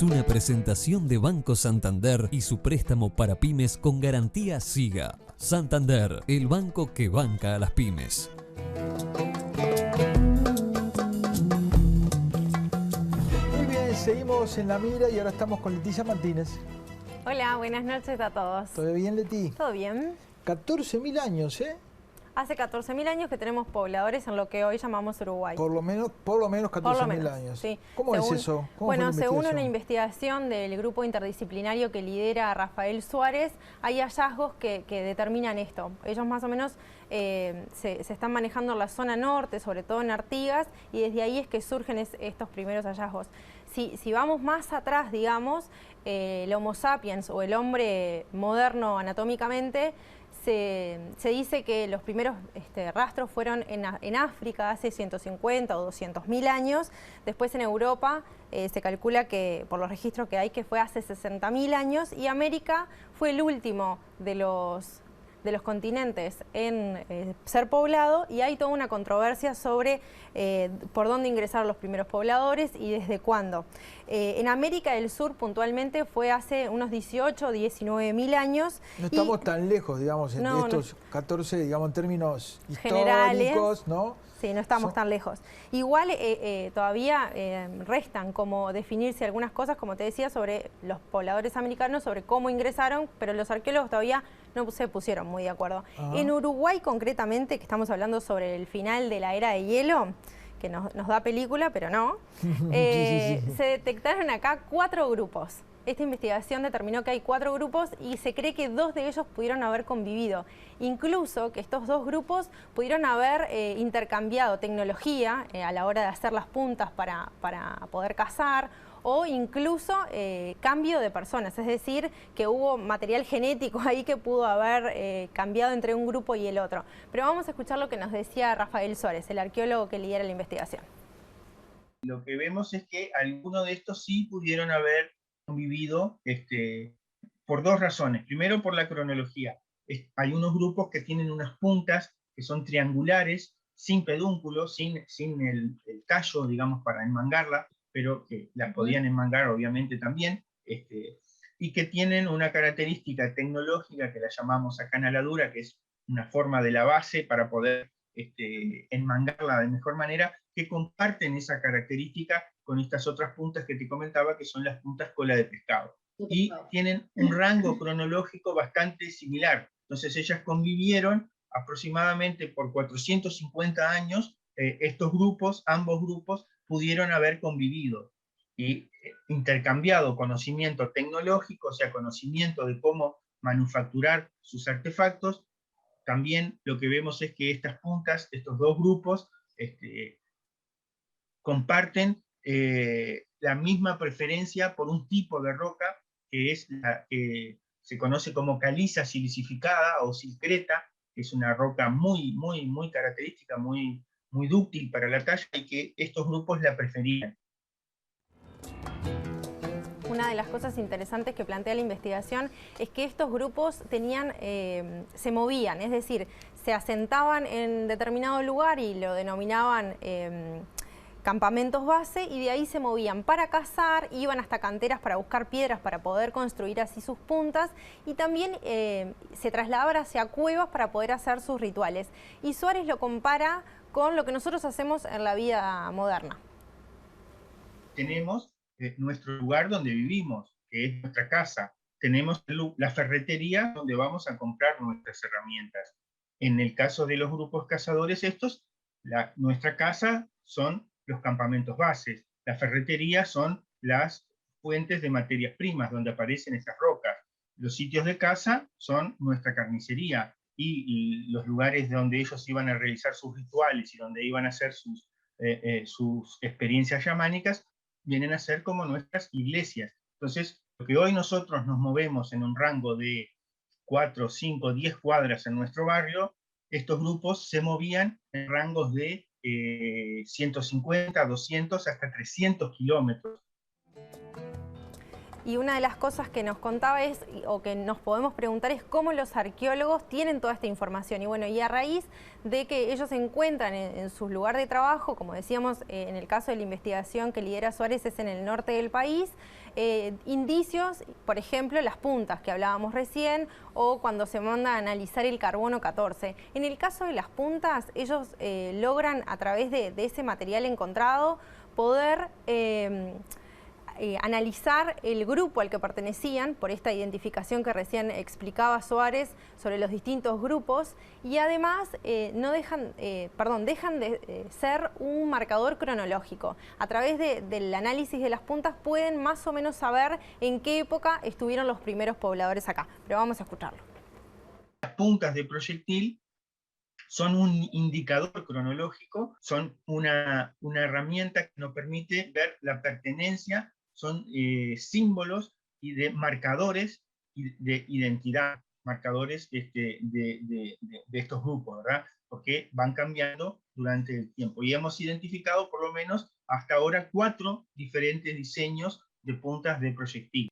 una presentación de Banco Santander y su préstamo para pymes con garantía SIGA. Santander, el banco que banca a las pymes. Muy bien, seguimos en La Mira y ahora estamos con Leticia Martínez. Hola, buenas noches a todos. ¿Todo bien, Leti? ¿Todo bien? 14.000 años, ¿eh? Hace 14.000 años que tenemos pobladores en lo que hoy llamamos Uruguay. Por lo menos 14.000 años. Sí. ¿Cómo es eso? Bueno, según una investigación del grupo interdisciplinario que lidera Rafael Suárez, hay hallazgos que determinan esto. Ellos más o menos se están manejando en la zona norte, sobre todo en Artigas, y desde ahí es que surgen estos primeros hallazgos. Si vamos más atrás, digamos, el Homo sapiens o el hombre moderno anatómicamente, se dice que los primeros rastros fueron en África hace 150 o 200.000 años. Después en Europa se calcula que, por los registros que hay, que fue hace 60.000 años. Y América fue el último de los continentes en ser poblado, y hay toda una controversia sobre por dónde ingresaron los primeros pobladores y desde cuándo. En América del Sur puntualmente fue hace unos 18 o 19.000 años. No estamos tan lejos, digamos, entre estos 14, digamos, en términos generales, históricos, ¿no? Sí, no estamos tan lejos. Igual todavía restan como definirse algunas cosas, como te decía, sobre los pobladores americanos, sobre cómo ingresaron, pero los arqueólogos todavía no se pusieron muy de acuerdo. Ajá. En Uruguay concretamente, que estamos hablando sobre el final de la era de hielo, que nos da película, pero no, se detectaron acá 4 grupos. Esta investigación determinó que hay 4 grupos y se cree que 2 de ellos pudieron haber convivido. Incluso que estos 2 grupos pudieron haber intercambiado tecnología a la hora de hacer las puntas para poder cazar, o incluso cambio de personas, es decir, que hubo material genético ahí que pudo haber cambiado entre un grupo y el otro. Pero vamos a escuchar lo que nos decía Rafael Suárez, el arqueólogo que lidera la investigación. Lo que vemos es que algunos de estos sí pudieron haber convivido por 2 razones. Primero, por la cronología. Hay unos grupos que tienen unas puntas que son triangulares, sin pedúnculo, sin el tallo, digamos, para enmangarla, pero que la podían enmangar obviamente también, y que tienen una característica tecnológica que la llamamos acanaladura, que es una forma de la base para poder enmangarla de mejor manera, que comparten esa característica con estas otras puntas que te comentaba, que son las puntas cola de pescado. Y tienen un rango cronológico bastante similar. Entonces ellas convivieron aproximadamente por 450 años. Estos grupos, ambos grupos, pudieron haber convivido y intercambiado conocimiento tecnológico, o sea, conocimiento de cómo manufacturar sus artefactos. También lo que vemos es que estas puntas, estos 2 grupos, comparten la misma preferencia por un tipo de roca, que es la que se conoce como caliza silicificada o silcreta, que es una roca muy característica, muy dúctil para la talla, y que estos grupos la preferían. Una de las cosas interesantes que plantea la investigación es que estos grupos se movían, es decir, se asentaban en determinado lugar y lo denominaban campamentos base, y de ahí se movían para cazar, iban hasta canteras para buscar piedras para poder construir así sus puntas, y también se trasladaban hacia cuevas para poder hacer sus rituales. Y Suárez lo compara con lo que nosotros hacemos en la vida moderna. Tenemos nuestro lugar donde vivimos, que es nuestra casa. Tenemos la ferretería donde vamos a comprar nuestras herramientas. En el caso de los grupos cazadores estos, nuestra casa son los campamentos bases. La ferretería son las fuentes de materias primas donde aparecen esas rocas. Los sitios de caza son nuestra carnicería, y los lugares donde ellos iban a realizar sus rituales y donde iban a hacer sus experiencias chamánicas vienen a ser como nuestras iglesias. Entonces, lo que hoy nosotros nos movemos en un rango de 4, 5, 10 cuadras en nuestro barrio, estos grupos se movían en rangos de 150, 200, hasta 300 kilómetros. Y una de las cosas que nos contaba es, o que nos podemos preguntar, es cómo los arqueólogos tienen toda esta información. Y bueno, y a raíz de que ellos se encuentran en su lugar de trabajo, como decíamos, en el caso de la investigación que lidera Suárez es en el norte del país, indicios, por ejemplo, las puntas que hablábamos recién, o cuando se manda a analizar el carbono 14. En el caso de las puntas, ellos logran, a través de ese material encontrado, poder analizar el grupo al que pertenecían, por esta identificación que recién explicaba Suárez sobre los distintos grupos, y además dejan de ser un marcador cronológico. A través del análisis de las puntas pueden más o menos saber en qué época estuvieron los primeros pobladores acá, pero vamos a escucharlo. Las puntas de proyectil son un indicador cronológico, son una herramienta que nos permite ver la pertenencia, son símbolos y de marcadores de identidad, marcadores de estos grupos, ¿verdad? Porque van cambiando durante el tiempo. Y hemos identificado por lo menos hasta ahora 4 diferentes diseños de puntas de proyectil.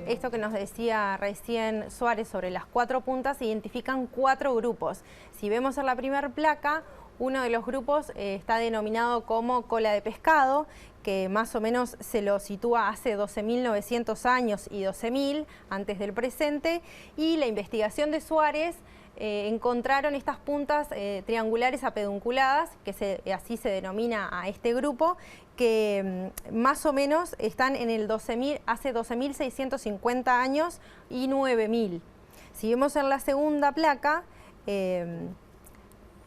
Esto que nos decía recién Suárez sobre las 4 puntas, se identifican 4 grupos. Si vemos en la primera placa, uno de los grupos está denominado como cola de pescado, que más o menos se lo sitúa hace 12.900 años y 12.000 antes del presente, y la investigación de Suárez encontraron estas puntas triangulares apedunculadas, que así se denomina a este grupo, que más o menos están en el hace 12.650 años y 9.000. Si vemos en la segunda placa,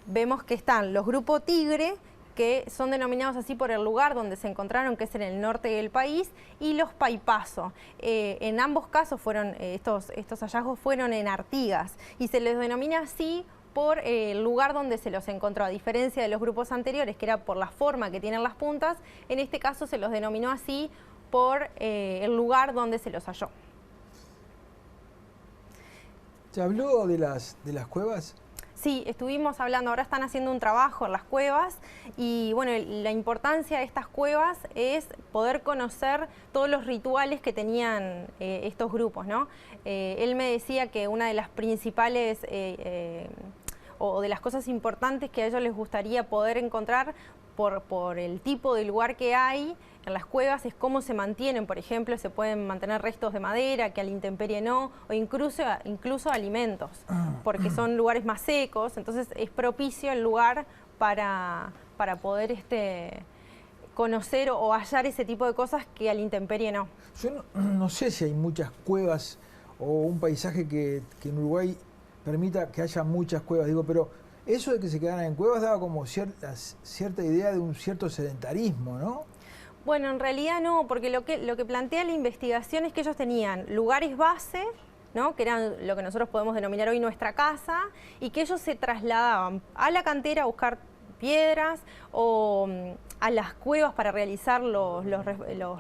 vemos que están los grupos tigre, que son denominados así por el lugar donde se encontraron, que es en el norte del país, y los paipazo. En ambos casos estos hallazgos fueron en Artigas, y se les denomina así por el lugar donde se los encontró, a diferencia de los grupos anteriores, que era por la forma que tienen las puntas. En este caso se los denominó así por el lugar donde se los halló. ¿Se habló de las cuevas? Sí, estuvimos hablando, ahora están haciendo un trabajo en las cuevas, y bueno, la importancia de estas cuevas es poder conocer todos los rituales que tenían estos grupos, ¿no? Él me decía que una de las principales o de las cosas importantes que a ellos les gustaría poder encontrar por el tipo de lugar que hay en las cuevas es cómo se mantienen. Por ejemplo, se pueden mantener restos de madera que a la intemperie no, o incluso alimentos, porque son lugares más secos, entonces es propicio el lugar para poder conocer o hallar ese tipo de cosas que a la intemperie no. Yo no sé si hay muchas cuevas o un paisaje que en Uruguay permita que haya muchas cuevas, digo, pero eso de que se quedaran en cuevas daba como cierta idea de un cierto sedentarismo, ¿no? Bueno, en realidad no, porque lo que plantea la investigación es que ellos tenían lugares base, ¿no?, que eran lo que nosotros podemos denominar hoy nuestra casa, y que ellos se trasladaban a la cantera a buscar piedras o a las cuevas para realizar los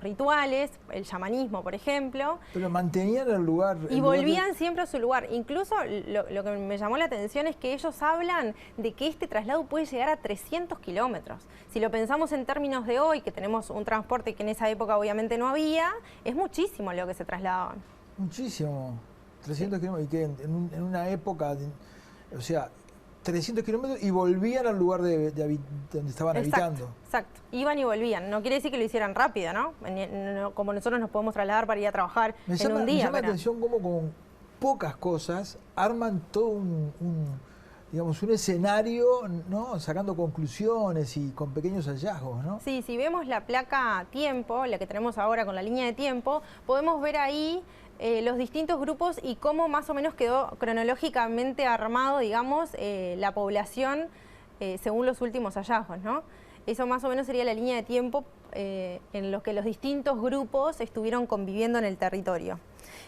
rituales, el chamanismo, por ejemplo. Pero mantenían el lugar. Y volvían siempre a su lugar. Incluso lo que me llamó la atención es que ellos hablan de que este traslado puede llegar a 300 kilómetros. Si lo pensamos en términos de hoy, que tenemos un transporte que en esa época obviamente no había, es muchísimo lo que se trasladaban. Muchísimo. 300 kilómetros. Y que en una época, o sea, 300 kilómetros y volvían al lugar donde estaban habitando. Exacto, iban y volvían. No quiere decir que lo hicieran rápido, ¿no? Como nosotros nos podemos trasladar para ir a trabajar en un día. Me llama la atención cómo con pocas cosas arman todo digamos, un escenario, ¿no?, sacando conclusiones y con pequeños hallazgos, ¿no? Sí, si vemos la placa tiempo, la que tenemos ahora con la línea de tiempo, podemos ver ahí los distintos grupos y cómo más o menos quedó cronológicamente armado, digamos, la población según los últimos hallazgos, ¿no? Eso más o menos sería la línea de tiempo en los que los distintos grupos estuvieron conviviendo en el territorio.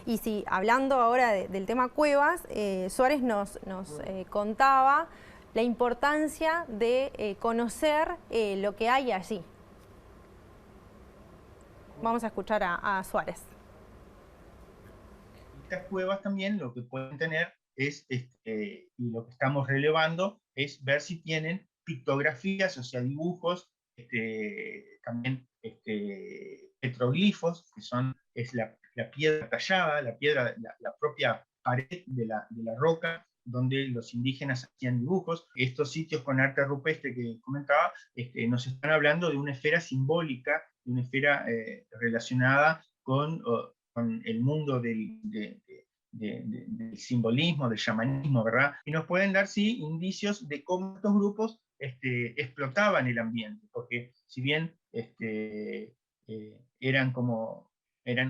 Y si, hablando ahora del tema cuevas, Suárez nos contaba la importancia de conocer lo que hay allí. Vamos a escuchar a Suárez. Estas cuevas también lo que pueden tener es, y lo que estamos relevando, es ver si tienen pictografías, o sea, dibujos también petroglifos, que es la piedra tallada, la propia pared de la roca, donde los indígenas hacían dibujos. Estos sitios con arte rupestre que comentaba, nos están hablando de una esfera simbólica, de una esfera relacionada con el mundo del simbolismo, del chamanismo, ¿verdad? Y nos pueden dar, sí, indicios de cómo estos grupos explotaban el ambiente, porque si bien eran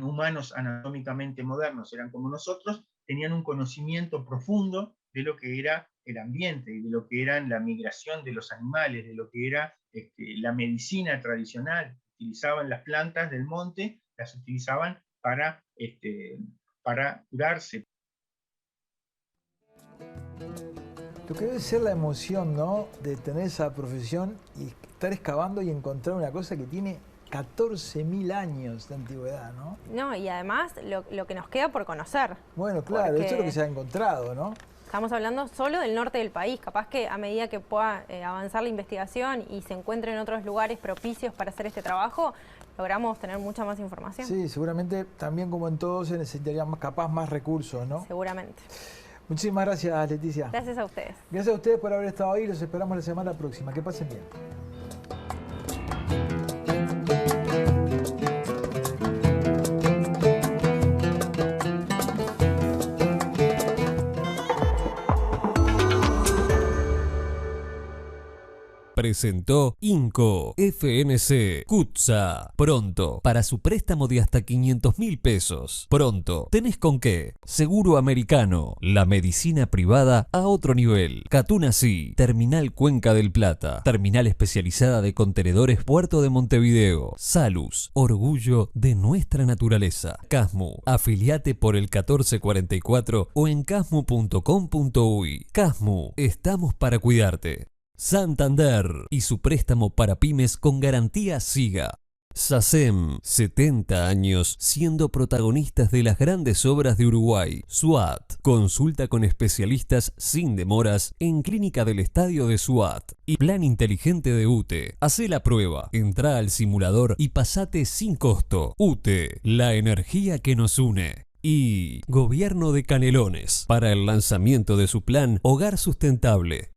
humanos anatómicamente modernos, eran como nosotros, tenían un conocimiento profundo de lo que era el ambiente y de lo que era la migración de los animales, de lo que era la medicina tradicional. Utilizaban las plantas del monte, las utilizaban para curarse. Lo que debe ser la emoción, ¿no?, de tener esa profesión y estar excavando y encontrar una cosa que tiene 14.000 años de antigüedad, ¿no? No, y además lo que nos queda por conocer. Bueno, claro, eso es lo que se ha encontrado, ¿no? Estamos hablando solo del norte del país. Capaz que a medida que pueda avanzar la investigación y se encuentren otros lugares propicios para hacer este trabajo, logramos tener mucha más información. Sí, seguramente también como en todo se necesitarían capaz más recursos, ¿no? Seguramente. Muchísimas gracias, Leticia. Gracias a ustedes. Gracias a ustedes por haber estado ahí. Los esperamos la semana próxima. Que pasen bien. Presentó INCO FNC Cutsa. Pronto, para su préstamo de hasta 500.000 pesos. Pronto, ¿tenés con qué? Seguro Americano. La medicina privada a otro nivel. Catunasí. Terminal Cuenca del Plata. Terminal especializada de contenedores Puerto de Montevideo. Salus. Orgullo de nuestra naturaleza. Casmu. Afiliate por el 1444 o en casmu.com.uy. Casmu. Estamos para cuidarte. Santander y su préstamo para pymes con garantía SIGA. SACEM, 70 años siendo protagonistas de las grandes obras de Uruguay. SWAT, consulta con especialistas sin demoras en Clínica del Estadio de SWAT. Y Plan Inteligente de UTE. Hacé la prueba, entrá al simulador y pasate sin costo. UTE, la energía que nos une. Y Gobierno de Canelones, para el lanzamiento de su plan Hogar Sustentable.